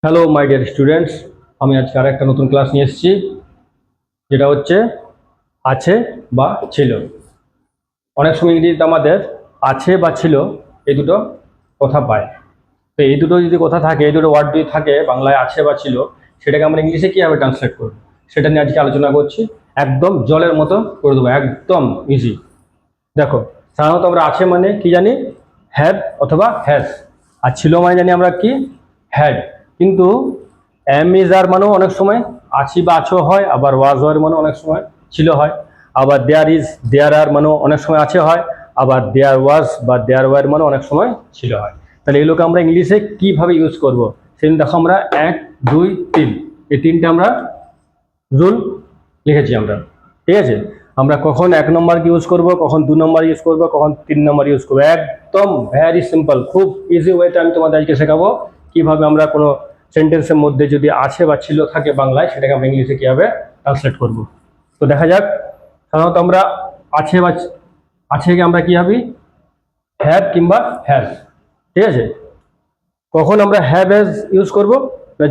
Hello my dear students, আমি আজকে আর একটা নতুন ক্লাস নিয়ে এসেছি, যেটা হচ্ছে আছে বা ছিল। অনেক সময় ইংরেজিতে আমাদের আছে বা ছিল এই দুটো কথা পায়। তো এই দুটো যদি কথা থাকে, এই দুটো ওয়ার্ড যদি থাকে বাংলায় আছে বা ছিল, সেটাকে আমরা ইংলিশে কীভাবে ট্রান্সলেট করব সেটা নিয়ে আজকে আলোচনা করছি। একদম জলের মতো করে দেবো, একদম ইজি। দেখো, সাধারণত আমরা আছে মানে কি জানি? হ্যাভ অথবা হ্যাজ। আর ছিল মানে জানি আমরা কি? হ্যাড। কিন্তু এম ইজ আর মানেও অনেক সময় আছি বা আছো হয়, আবার ওয়াজ ওয়ার মানেও অনেক সময় ছিল হয়, আবার দেয়ার ইজ দেয়ার আর মানেও অনেক সময় আছে হয়, আবার দেয়ার ওয়াজ বা দেয়ার ওয়ার মানেও অনেক সময় ছিল হয়। তাহলে এগুলোকে আমরা ইংলিশে কিভাবে ইউজ করব সেদিন দেখো, আমরা 1, 2, 3 এই তিনটে আমরা রুল লিখেছি আমরা। ঠিক আছে, আমরা কখন 1 নম্বর ইউজ করব, কখন 2 নম্বর ইউজ করব, কখন 3 নম্বর ইউজ করবো, একদম ভেরি সিম্পল, খুব ইজি ওয়েতে আমি তোমাদের আজকে শেখাবো কিভাবে আমরা কোনো সেন্টেন্সের মধ্যে যদি আছে বা ছিল থাকে বাংলায়, সেটাকে আমরা ইংলিশে কিভাবে ট্রান্সলেট করব। তো দেখা যাক, সাধারণত আমরা আছে বা আছে আমরা কি হবে? হ্যাভ কিংবা হ্যাজ। ঠিক আছে, কখন আমরা হ্যাভ হ্যাজ ইউজ করব?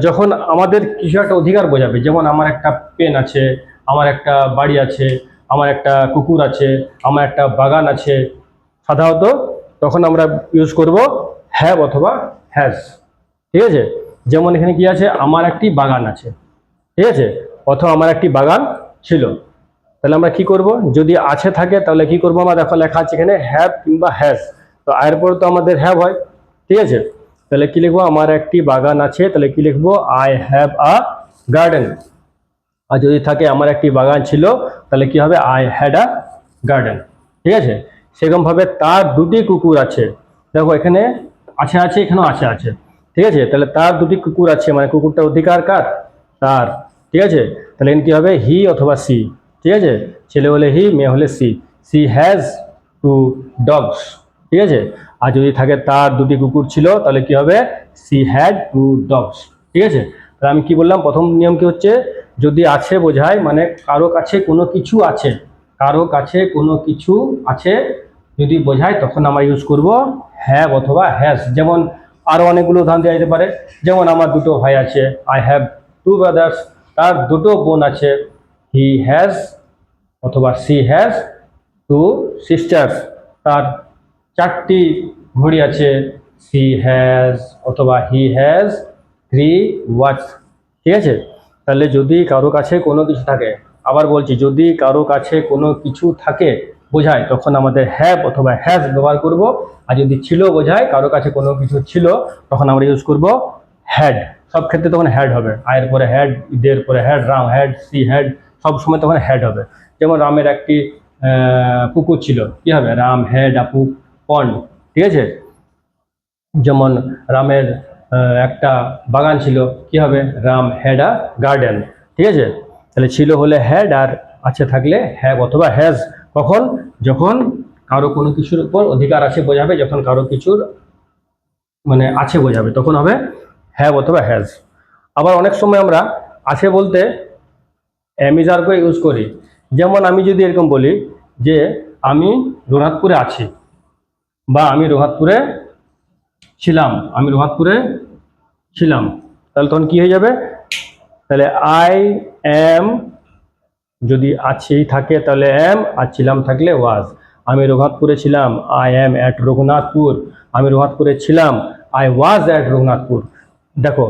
যখন আমাদের কিছু একটা অধিকার বোঝাবে, যেমন আমার একটা পেন আছে, আমার একটা বাড়ি আছে, আমার একটা কুকুর আছে, আমার একটা বাগান আছে, সাধারণত তখন আমরা ইউজ করব হ্যাভ অথবা হ্যাজ। ঠিক আছে, যেমন এখানে কি আছে? আমার একটি বাগান আছে, ঠিক আছে, অথবা আমার একটি বাগান ছিল। তাহলে আমরা কি করব? যদি আছে থাকে তাহলে কি করবো? আমরা দেখো লেখা আছে এখানে হ্যাভ কিংবা হ্যাজ, তো এর পরে তো আমাদের হ্যাভ হয়। ঠিক আছে, তাহলে কি লিখবো? আমার একটি বাগান আছে, তাহলে কি লিখবো? I have a garden. আর যদি থাকে আমার একটি বাগান ছিল, তাহলে কি হবে? I had a garden. ঠিক আছে, সেরকম ভাবে তার দুটি কুকুর আছে। দেখো এখানে আছে আছে, এখানেও আছে আছে। ঠিক আছে, তাহলে তার দুটি কুকুর আছে মানে কুকুরটার অধিকার কার? তার। ঠিক আছে, তাহলে এখানে কি হবে? হি অথবা সি। ঠিক আছে, ছেলে হলে হি, মেয়ে হলে সি। She has 2 dogs. ঠিক আছে, আর যদি থাকে তার দুটি কুকুর ছিল, তাহলে কি হবে? She had 2 dogs. ঠিক আছে, তাহলে আমি কি বললাম? প্রথম নিয়ম কি হচ্ছে? যদি আছে বোঝায় মানে কারো কাছে কোনো কিছু আছে, কারো কাছে কোনো কিছু আছে যদি বোঝায়, তখন আমরা ইউজ করব হ্যাভ অথবা হ্যাজ। যেমন আরো অনেকগুলো উদাহরণ দেওয়া যেতে পারে, যেমন আমার দুটো ভাই আছে, আই হ্যাভ 2 ব্রাদার্স। তার দুটো বোন আছে, হি হ্যাজ অথবা সি হ্যাজ 2 সিস্টার্স। তার 4টি ঘড়ি আছে, সি হ্যাজ অথবা হি হ্যাজ 3 ওয়াচ। ঠিক আছে, তাহলে যদি কারো কাছে কোনো কিছু থাকে, আবার বলছি, যদি কারো কাছে কোনো কিছু থাকে বোঝায়, তখন আমাদের হ্যাভ অথবা হ্যাজ ব্যবহার করব। আর যদি ছিল বোঝায়, কারো কাছে কোনো কিছু ছিল, তখন আমরা ইউজ করব হ্যাড। সব ক্ষেত্রে তখন হ্যাড হবে, আয়ের পরে হ্যাড, দের পরে had, Ram had, she had, সব সময় তখন হ্যাড হবে। যেমন রামের একটি পুকুর ছিল, কি হবে? রাম হ্যাড আ পন্ড। ঠিক আছে, যেমন রামের একটা বাগান ছিল, কি হবে? Ram had a garden. ঠিক আছে, তাহলে ছিল হলে হ্যাড, আর আছে থাকলে হ্যাভ অথবা হ্যাজ। কখন? যখন কারো কোনো কিছুর উপর অধিকার আছে বোঝাবে, যখন কারো কিছুর মানে আছে বোঝাবে, তখন হবে হ্যাভ অথবা হ্যাজ। আবার অনেক সময় আমরা আছে বলতে অ্যামিজারকে ইউজ করি। যেমন আমি যদি এরকম বলি যে আমি রঘুনাথপুরে আছি, বা আমি রঘুনাথপুরে ছিলাম, আমি রঘুনাথপুরে ছিলাম, তাহলে তখন কি হয়ে যাবে? তাহলে আই এম, যদি আছেই থাকে তাহলে এম, আর ছিলাম থাকলে ওয়াজ। আমি রঘুনাথপুরে ছিলাম, আই এম অ্যাট রঘুনাথপুর। আমি রঘুনাথপুরে ছিলাম, আই ওয়াজ অ্যাট রঘুনাথপুর। দেখো,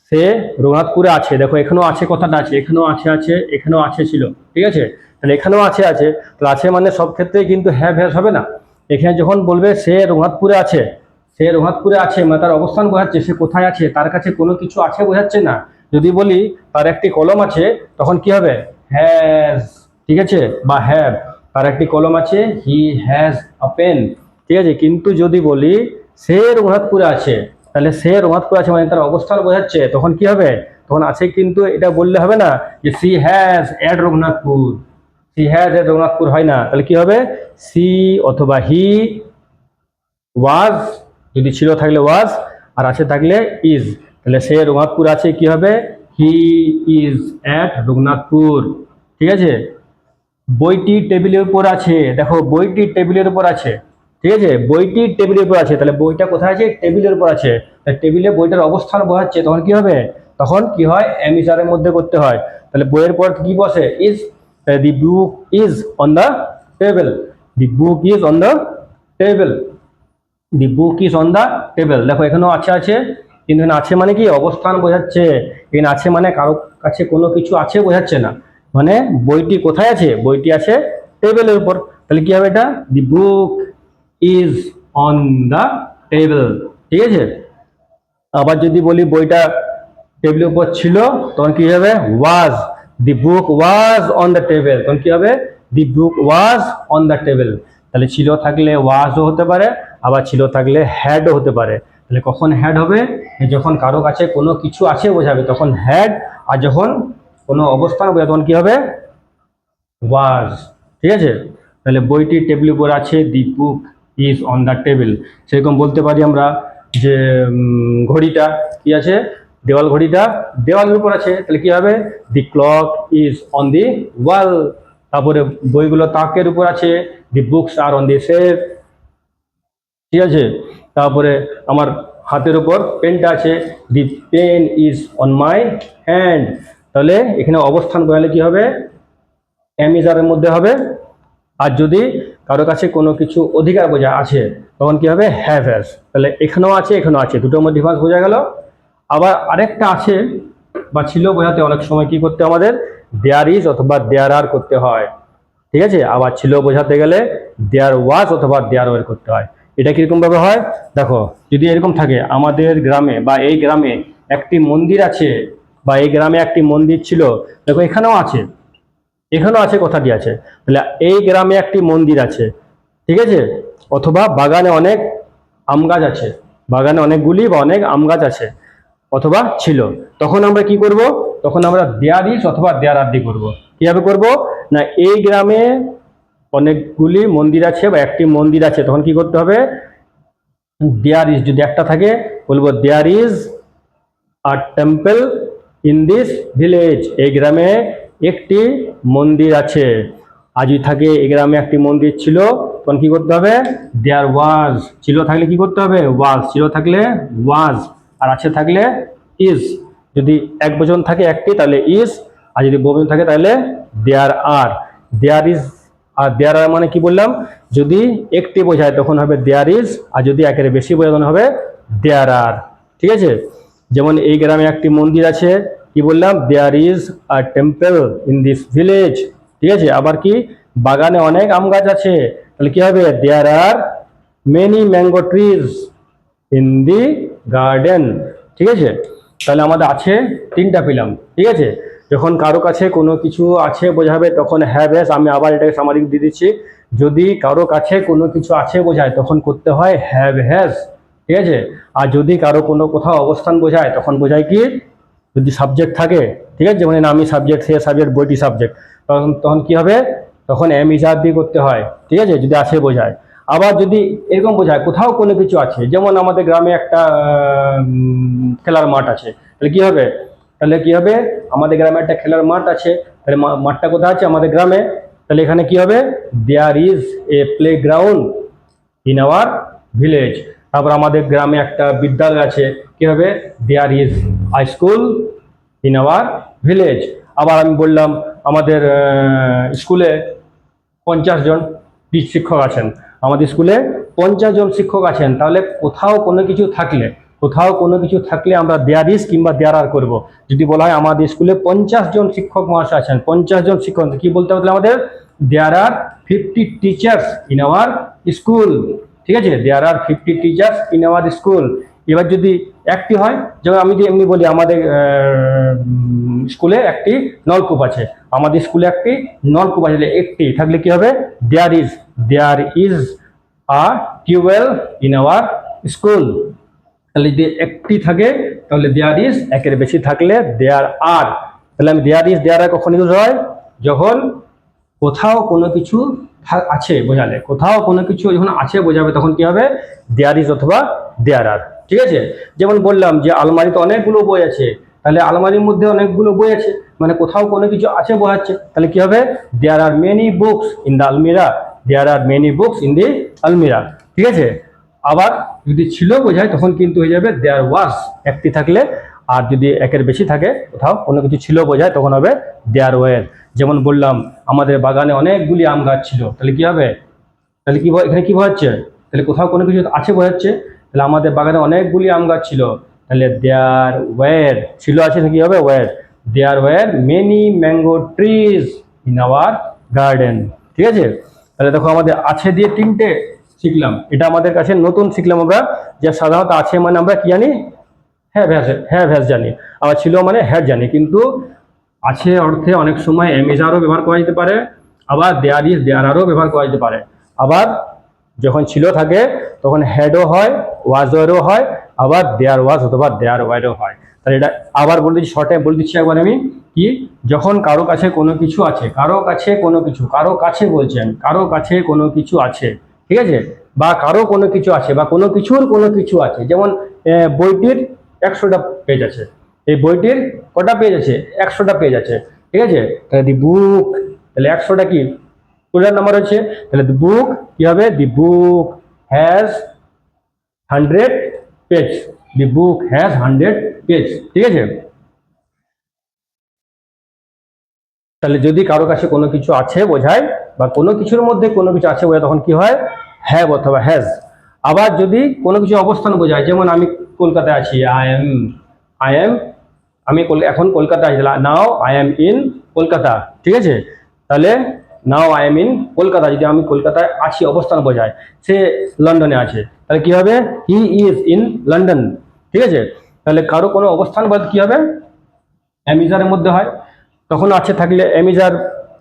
সে রঘুনাথপুরে আছে, দেখো এখানেও আছে কথাটা আছে, এখানেও আছে আছে, এখানেও আছে ছিল। ঠিক আছে, তাহলে এখানেও আছে আছে, তাহলে আছে মানে সব ক্ষেত্রেই কিন্তু হ্যাভ হ্যাজ হবে না। এখানে যখন বলবে সে রঘুনাথপুরে আছে, সে রঘুনাথপুরে আছে মানে তার অবস্থান বোঝাচ্ছে, সে কোথায় আছে, তার কাছে কোনো কিছু আছে বোঝাচ্ছে না। যদি বলি তার একটি কলম আছে, তখন কি হবে? হ্যাজ। ঠিক আছে, বা হ্যাভ। তার একটি কলম আছে, হি হ্যাজ আ পেন। ঠিক আছে, কিন্তু যদি বলি সে রঘুনাথপুরে আছে, তাহলে সে রঘুনাথপুরে আছে মানে তার অবস্থান বোঝাচ্ছে, তখন কি হবে? তখন আছে, কিন্তু এটা বললে হবে না যে she has at Raghunathpur. She has at Raghunathpur হয় না, তাহলে কি হবে? সি অথবা হি ওয়াজ, যদি ছিল থাকলে ওয়াজ, আর আছে থাকলে ইজ। তাহলে সে রঘুনাথপুর আছে, কি হবে? He is at Raghunathpur. ঠিক আছে, বইটি টেবিলের উপর আছে, দেখো বইটি টেবিলের উপর আছে, ঠিক আছে, বইটি টেবিলের উপর আছে, তাহলে বইটা কোথায় আছে? টেবিলের উপর আছে। টেবিলে বইটার অবস্থান বোঝাচ্ছে, তখন কি হবে? তখন কি হয়? এমিসারের মধ্যে করতে হয়। তাহলে বইয়ের পর কি বসে? Is, the book is on the table, the book is on the table, the book is on the table. দেখো এখানেও আছে আছে, কিন্তু এখানে আছে মানে কি? অবস্থান বোঝাচ্ছে। এখানে আছে মানে কারো কাছে কোনো কিছু আছে বোঝাচ্ছে না, মানে বইটি কোথায় আছে? বইটি আছে টেবিলের উপর। তাহলে কি হবে এটা? The book is on the table. ঠিক আছে, আবার যদি বলি বইটা টেবিলের উপর ছিল, তখন কি হবে? ওয়াজ, দি বুক ওয়াজ অন দ্য টেবিল, তখন কি হবে? The book was on the table. তাহলে ছিল থাকলে ওয়াজও হতে পারে, আবার ছিল থাকলে হ্যাডও হতে পারে। তাহলে কখন হ্যাড হবে? যখন কারো কাছে কোনো কিছু আছে বোঝাবে তখন হ্যাড, আর যখন কোনো অবস্থান বোঝাবে তখন কি হবে? ওয়াজ। ঠিক আছে, তাহলে বইটি টেবিলের উপর আছে, the book is on the table. সেরকম বলতে পারি আমরা যে ঘড়িটা কি আছে? দেওয়াল, ঘড়িটা দেওয়ালের উপর আছে, তাহলে কি হবে? The clock is on the wall. তারপরে বইগুলো তাকের উপর আছে, the books are on the shelf. ঠিক আছে, তারপরে আমার হাতের উপর পেনটা আছে, the pen is on my hand. তাহলে এখানে অবস্থান বোঝালে কি হবে? অ্যামিজারের মধ্যে হবে। আর যদি কারো কাছে কোনো কিছু অধিকার বোঝা আছে তখন কি হবে? Have has. তাহলে এখানেও আছে এখানেও আছে, দুটোর মধ্যে ডিফারেন্স বোঝা গেল। আবার আরেকটা আছে বা ছিল বোঝাতে অনেক সময় কি করতে আমাদের? দেয়ার ইজ অথবা দেয়ার আর করতে হয়। ঠিক আছে, আবার ছিল বোঝাতে গেলে দেয়ার ওয়াজ অথবা দেয়ার ওয়ার করতে হয়। এটা কিরকম ভাবে হয়? দেখো, যদি এরকম থাকে আমাদের গ্রামে বা এই গ্রামে একটি মন্দির আছে, বা এই গ্রামে একটি মন্দির ছিল, দেখো এখানেও আছে, এখানেও আছে, কথাটি আছে। তাহলে এই গ্রামে একটি মন্দির আছে, ঠিক আছে, অথবা বাগানে অনেক আম গাছ আছে, বাগানে অনেকগুলি বা অনেক আম গাছ আছে, অথবা ছিল। তখন আমরা কি করব? তখন আমরা দেয়ার ইজ অথবা দেয়ার আর দিয়ে করবো। কিভাবে করব? না, এই গ্রামে অনেকগুলি মন্দির আছে বা একটি মন্দির আছে, তখন কি করতে হবে? দেয়ার ইজ, যদি একটা থাকে বলবো there is a temple in this village, এই গ্রামে একটি মন্দির আছে। আর যদি থাকে এই গ্রামে একটি মন্দির ছিল, তখন কি করতে হবে? দেয়ার ওয়াজ। ছিল থাকলে কি করতে হবে? ওয়াজ। ছিল থাকলে ওয়াজ, আর আছে থাকলে ইজ। যদি এক বচন থাকে একটি তাহলে ইজ, আর যদি বহুবচন থাকে তাহলে দেয়ার আর। দেয়ার ইজ আর দেয়ার আর মানে কি বললাম? যদি একটি বোঝায় তখন হবে দেয়ার ইজ, আর যদি একের বেশি বোঝায় তখন হবে দেয়ার আর। ঠিক আছে, যেমন এই গ্রামে একটি মন্দির আছে, কি বললাম? There is a temple in this village. ঠিক আছে, আবার কি? বাগানে অনেক আম গাছ আছে, তাহলে কি হবে? There are many mango trees in the garden. ঠিক আছে, তাহলে আমাদের আছে তিনটা পেলাম। ঠিক আছে, যখন কারো কাছে কোনো কিছু আছে বোঝাবে তখন হ্যাভ হ্যাজ। আমি আবার এটাকে সামারিক দিয়ে দিচ্ছি। যদি কারো কাছে কোনো কিছু আছে বোঝায় তখন করতে হয় হ্যাভ হ্যাজ। ঠিক আছে, আর যদি কারো কোনো কোথাও অবস্থান বোঝায় তখন বোঝায় কি? যদি সাবজেক্ট থাকে, ঠিক আছে, যেমন আমি সাবজেক্ট, সে সাবজেক্ট, বইটি সাবজেক্ট, তখন তখন কি হবে? তখন এম ইজ আর দিয়ে করতে হয়। ঠিক আছে, যদি আছে বোঝায়। আবার যদি এরকম বোঝায় কোথাও কোনো কিছু আছে, যেমন আমাদের গ্রামে একটা খেলার মাঠ আছে, তাহলে কি হবে? তাহলে কি হবে? আমাদের গ্রামে একটা খেলার মাঠ আছে, তাহলে মাঠটা কোথায় আছে? আমাদের গ্রামে। তাহলে এখানে কি হবে? There is a playground in our village. তারপর আমাদের গ্রামে একটা বিদ্যালয় আছে, কি হবে? There is a school in our village. আবার আমি বললাম আমাদের স্কুলে 50 জন শিক্ষক আছেন, আমাদের স্কুলে 50 জন শিক্ষক আছেন। তাহলে কোথাও কোনো কিছু থাকলে, কোথাও কোনো কিছু থাকলে আমরা দেয়ার ইজ কিংবা দেয়ার আর করবো। যদি বলা হয় আমাদের স্কুলে 50 জন শিক্ষক মহাশয় আছেন, 50 জন শিক্ষক, কি বলতে হবে আমাদের? দেয়ার আর 50 টিচার্স ইন আওয়ার স্কুল। ঠিক আছে, দেয়ার আর 50 টিচার্স ইন আওয়ার স্কুল। এবার যদি একটি হয়, যেমন আমি যদি এমনি বলি আমাদের স্কুলে একটি নলকূপ আছে, আমাদের স্কুলে একটি নলকূপ আছে, একটি থাকলে কি হবে? There is a tubewell in our school. তাহলে যদি একটি থাকে তাহলে দেয়ার ইজ, একের বেশি থাকলে দেয়ার আর। তাহলে আমি দেয়ার ইজ দেয়ার আর কখন ইউজ হয়? যখন কোথাও কোনো কিছু আছে বোঝালে, কোথাও কোনো কিছু যখন আছে বোঝাবে তখন কি হবে? দেয়ার ইজ অথবা দেয়ার আর। ঠিক আছে, যেমন বললাম যে আলমারিতে অনেকগুলো বই আছে, তাহলে আলমারির মধ্যে অনেকগুলো বই আছে, মানে কোথাও কোনো কিছু আছে বোঝাচ্ছে, তাহলে কি হবে? There are many books in the আলমিরা, there are many books in the আলমিরা। ঠিক আছে। আবার যদি ছিল বোঝায় তখন কিন্তু হয়ে যাবে দেয়ার ওয়াজ, একটি থাকলে। আর যদি একের বেশি থাকে, কোথাও কোনো কিছু ছিল বোঝায়, তখন হবে দেয়ার ওয়ার। যেমন বললাম আমাদের বাগানে অনেকগুলি আম গাছ ছিল, তাহলে কি হবে, তাহলে কি এখানে কি বোঝাচ্ছে, তাহলে কোথাও কোনো কিছু আছে বোঝাচ্ছে। তাহলে আমাদের বাগানে অনেকগুলি আম গাছ ছিল, তাহলে দেয়ার ওয়ার, ছিল আছে কি হবে were, there were many mango trees in our garden. ঠিক আছে। তাহলে দেখো আমাদের আছে দিয়ে তিনটে শিখলাম, এটা আমাদের কাছে নতুন শিখলাম আমরা, যে সাধারণত আছে মানে আমরা কি জানি, হ্যাঁ ভ্যাস জানি, আবার ছিল মানে হ্যাঁ জানি, কিন্তু আছে অর্থে অনেক সময় এমিজারও ব্যবহার করা যেতে পারে, আবার দেয়ার ইজ দেয়ার আরও ব্যবহার করা যেতে পারে। আবার যখন ছিল থাকে তখন হ্যাডও হয়, ওয়াজও হয়, আবার দেয়ার ওয়াজ অথবা দেয়ার ওয়ারও হয়। তাহলে এটা আবার বলে দিচ্ছি, শর্টে বলে দিচ্ছি একবার আমি, কি যখন কারো কাছে কোনো কিছু আছে, কারো কাছে কোনো কিছু, কারো কাছে বলছেন, কারো কাছে কোনো কিছু আছে, ঠিক আছে, বা কারো কোনো কিছু আছে, বা কোনো কিছুর কোনো কিছু আছে। যেমন বইটির 100টা পেজ আছে, এই বইটির কটা পেজ আছে, 100টা পেজ আছে, ঠিক আছে। তাহলে দি বুক, তাহলে 100টা কি প্লুরাল নাম্বার হচ্ছে, তাহলে দি বুক কি হবে, the book has 100 page, the book has 100 page, ঠিক আছে। তাহলে যদি কারো কাছে কোনো কিছু আছে বোঝায়, বা কোনো কিছুর মধ্যে কোনো কিছু আছে বোঝায়, তখন কি হয়, হ্যাভ অথবা হ্যাজ। আবার যদি কোনো কিছু অবস্থান বোঝায়, যেমন আমি কলকাতায় আছি, আই এম আমি এখন কলকাতায়, now I am in Kolkata, ঠিক আছে। তাহলে now I am in Kolkata, যদি আমি কলকাতায় আছি অবস্থান বোঝায়, সে লন্ডনে আছে, তাহলে কি হবে, হি ইজ ইন লন্ডন, ঠিক আছে। তাহলে কারো কোনো অবস্থান বলতে কি হবে, অ্যামিজারের মধ্যে হয়, তখন আছে থাকলে অ্যামিজার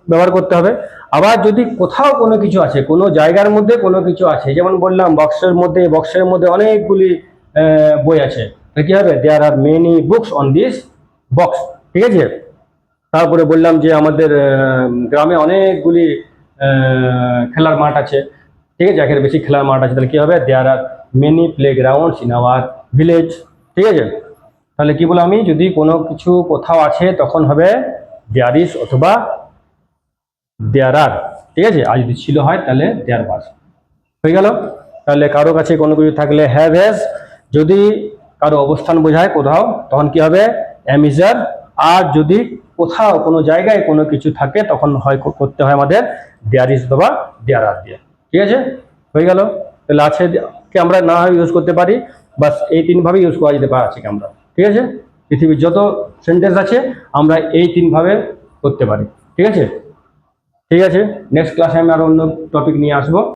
ব্যবহার করতে হবে। আবার যদি কোথাও কোনো কিছু আছে, কোনো জায়গার মধ্যে কোনো কিছু আছে, যেমন বললাম বক্সের মধ্যে অনেকগুলি বই আছে, তাহলে কি হবে, there are many books on this box, ঠিক আছে। তারপরে বললাম যে আমাদের গ্রামে অনেকগুলি খেলার মাঠ আছে, ঠিক আছে, একের বেশি খেলার মাঠ আছে, তাহলে কি হবে, there are many play grounds in our village, ঠিক আছে। তাহলে কি বললাম আমি, যদি কোনো কিছু কোথাও আছে তখন হবে দেয়ার ইজ অথবা দেয়ার আর, ঠিক আছে। আর যদি ছিল হয় তাহলে দেয়ার ওয়াজ, হয়ে গেল। তাহলে কারো কাছে কোনো কিছু থাকলে হ্যাভ হ্যাজ, যদি কারো অবস্থান বোঝায় কোথাও তখন কি হবে, অ্যামিজার। আর যদি কোথাও কোনো জায়গায় কোনো কিছু থাকে তখন হয় করতে হয় আমাদের দেয়ার ইজ অথবা দেয়ার আর দিয়ে, ঠিক আছে, হয়ে গেল। তাহলে আছে কে আমরা না হয় ইউজ করতে পারি, বাস এই তিনভাবে ইউজ করা যেতে পারে আছে কে আমরা, ঠিক আছে। পৃথিবীর যত সেন্টেন্স আছে আমরা এই তিনভাবে করতে পারি, ঠিক আছে। ঠিক আছে, নেক্সট ক্লাসে আমি আরো অন্য টপিক নিয়ে আসবো।